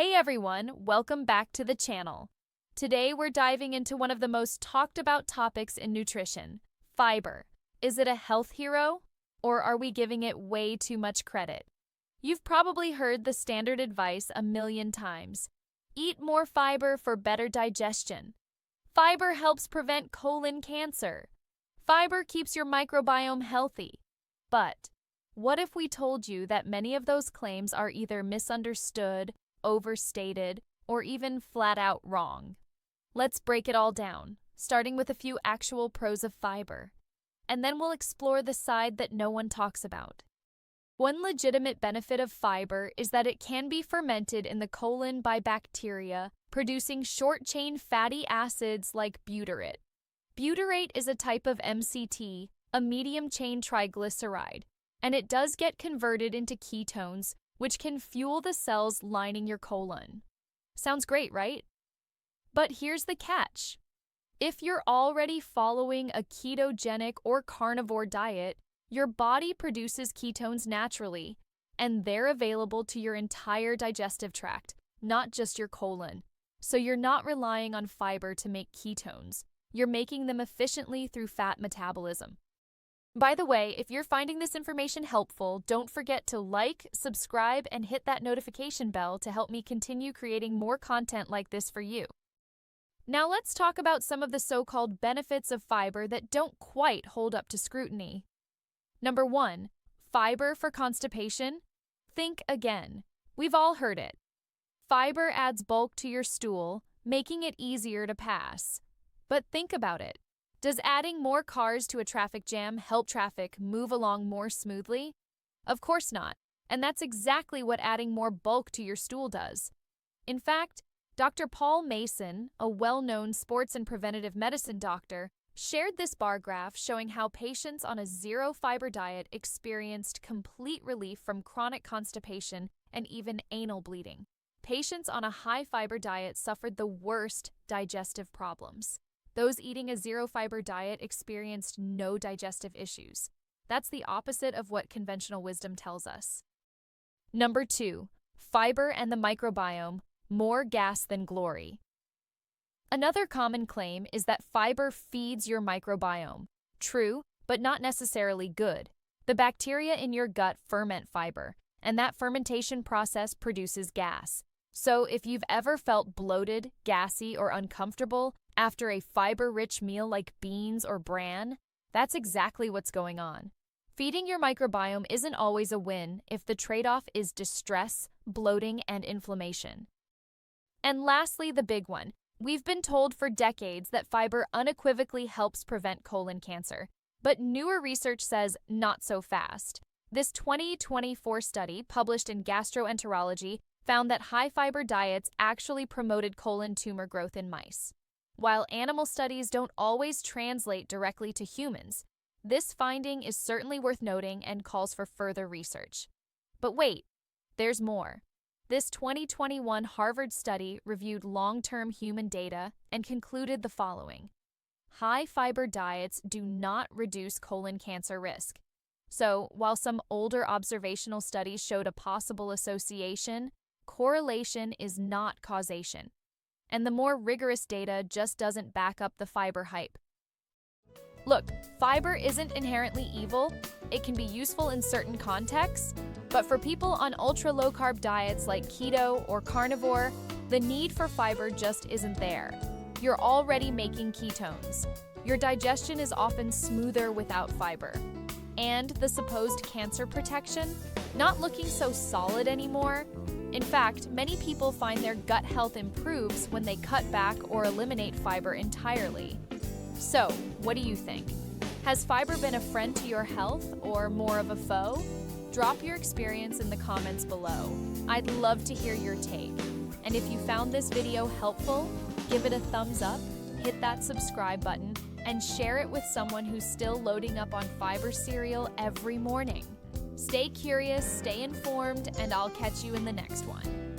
Hey everyone, welcome back to the channel. Today we're diving into one of the most talked about topics in nutrition, fiber. Is it a health hero, or are we giving it way too much credit? You've probably heard the standard advice a million times. Eat more fiber for better digestion. Fiber helps prevent colon cancer. Fiber keeps your microbiome healthy. But what if we told you that many of those claims are either misunderstood, overstated, or even flat out wrong? Let's break it all down, starting with a few actual pros of fiber. And then we'll explore the side that no one talks about. One legitimate benefit of fiber is that it can be fermented in the colon by bacteria, producing short-chain fatty acids like butyrate. Butyrate is a type of MCT, a medium-chain triglyceride, and it does get converted into ketones, which can fuel the cells lining your colon. Sounds great, right? But here's the catch. If you're already following a ketogenic or carnivore diet, your body produces ketones naturally, and they're available to your entire digestive tract, not just your colon. So you're not relying on fiber to make ketones. You're making them efficiently through fat metabolism. By the way, if you're finding this information helpful, don't forget to like, subscribe, and hit that notification bell to help me continue creating more content like this for you. Now let's talk about some of the so-called benefits of fiber that don't quite hold up to scrutiny. Number 1, fiber for constipation. Think again. We've all heard it. Fiber adds bulk to your stool, making it easier to pass. But think about it. Does adding more cars to a traffic jam help traffic move along more smoothly? Of course not, and that's exactly what adding more bulk to your stool does. In fact, Dr. Paul Mason, a well-known sports and preventative medicine doctor, shared this bar graph showing how patients on a zero-fiber diet experienced complete relief from chronic constipation and even anal bleeding. Patients on a high-fiber diet suffered the worst digestive problems. Those eating a zero-fiber diet experienced no digestive issues. That's the opposite of what conventional wisdom tells us. Number 2, fiber and the microbiome, more gas than glory. Another common claim is that fiber feeds your microbiome. True, but not necessarily good. The bacteria in your gut ferment fiber, and that fermentation process produces gas. So if you've ever felt bloated, gassy, or uncomfortable after a fiber-rich meal like beans or bran, that's exactly what's going on. Feeding your microbiome isn't always a win if the trade-off is distress, bloating, and inflammation. And lastly, the big one. We've been told for decades that fiber unequivocally helps prevent colon cancer, but newer research says not so fast. This 2024 study, published in Gastroenterology, found that high-fiber diets actually promoted colon tumor growth in mice. While animal studies don't always translate directly to humans, this finding is certainly worth noting and calls for further research. But wait, there's more. This 2021 Harvard study reviewed long-term human data and concluded the following. High-fiber diets do not reduce colon cancer risk. So, while some older observational studies showed a possible association, correlation is not causation. And the more rigorous data just doesn't back up the fiber hype. Look, fiber isn't inherently evil. It can be useful in certain contexts, but for people on ultra-low-carb diets like keto or carnivore, the need for fiber just isn't there. You're already making ketones. Your digestion is often smoother without fiber. And the supposed cancer protection? Not looking so solid anymore. In fact, many people find their gut health improves when they cut back or eliminate fiber entirely. So, what do you think? Has fiber been a friend to your health or more of a foe? Drop your experience in the comments below. I'd love to hear your take. And if you found this video helpful, give it a thumbs up, hit that subscribe button, and share it with someone who's still loading up on fiber cereal every morning. Stay curious, stay informed, and I'll catch you in the next one.